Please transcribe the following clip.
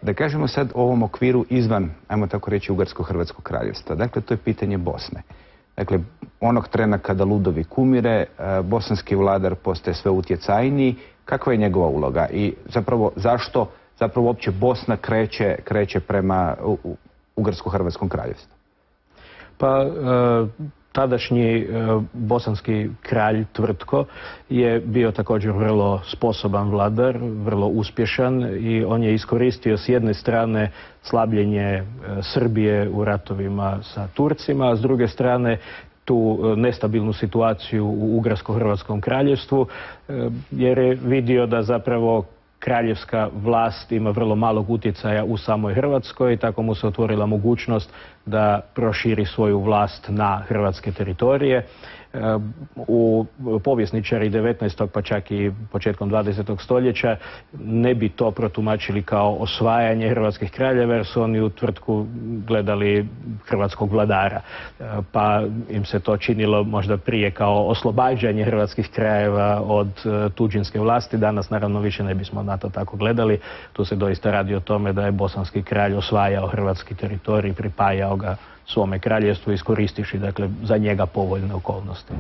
Da kažemo sad o ovom okviru izvan, ajmo tako reći, Ugarsko-Hrvatskog kraljevstva. Dakle, to je pitanje Bosne. Dakle, onog trena kada Ludovik umire, bosanski vladar postaje sve utjecajniji. Kakva je njegova uloga i zapravo zašto uopće Bosna kreće prema Ugarsko-Hrvatskom kraljevstvu? Pa tadašnji bosanski kralj Tvrtko je bio također vrlo sposoban vladar, vrlo uspješan i on je iskoristio s jedne strane slabljenje Srbije u ratovima sa Turcima, a s druge strane tu nestabilnu situaciju u Ugarsko-Hrvatskom kraljevstvu jer je vidio da zapravo kraljevska vlast ima vrlo malog utjecaja u samoj Hrvatskoj i tako mu se otvorila mogućnost da proširi svoju vlast na hrvatske teritorije. Povjesničari 19. pa čak i početkom 20. stoljeća ne bi to protumačili kao osvajanje hrvatskih kraljeva jer su oni u Tvrtku gledali hrvatskog vladara. Pa im se to činilo možda prije kao oslobađanje hrvatskih krajeva od tuđinske vlasti. Danas naravno više ne bismo na to tako gledali. Tu se doista radi o tome da je bosanski kralj osvajao hrvatski teritorij, pripajao ga svome kraljevstvu iskoristivši dakle za njega povoljne okolnosti.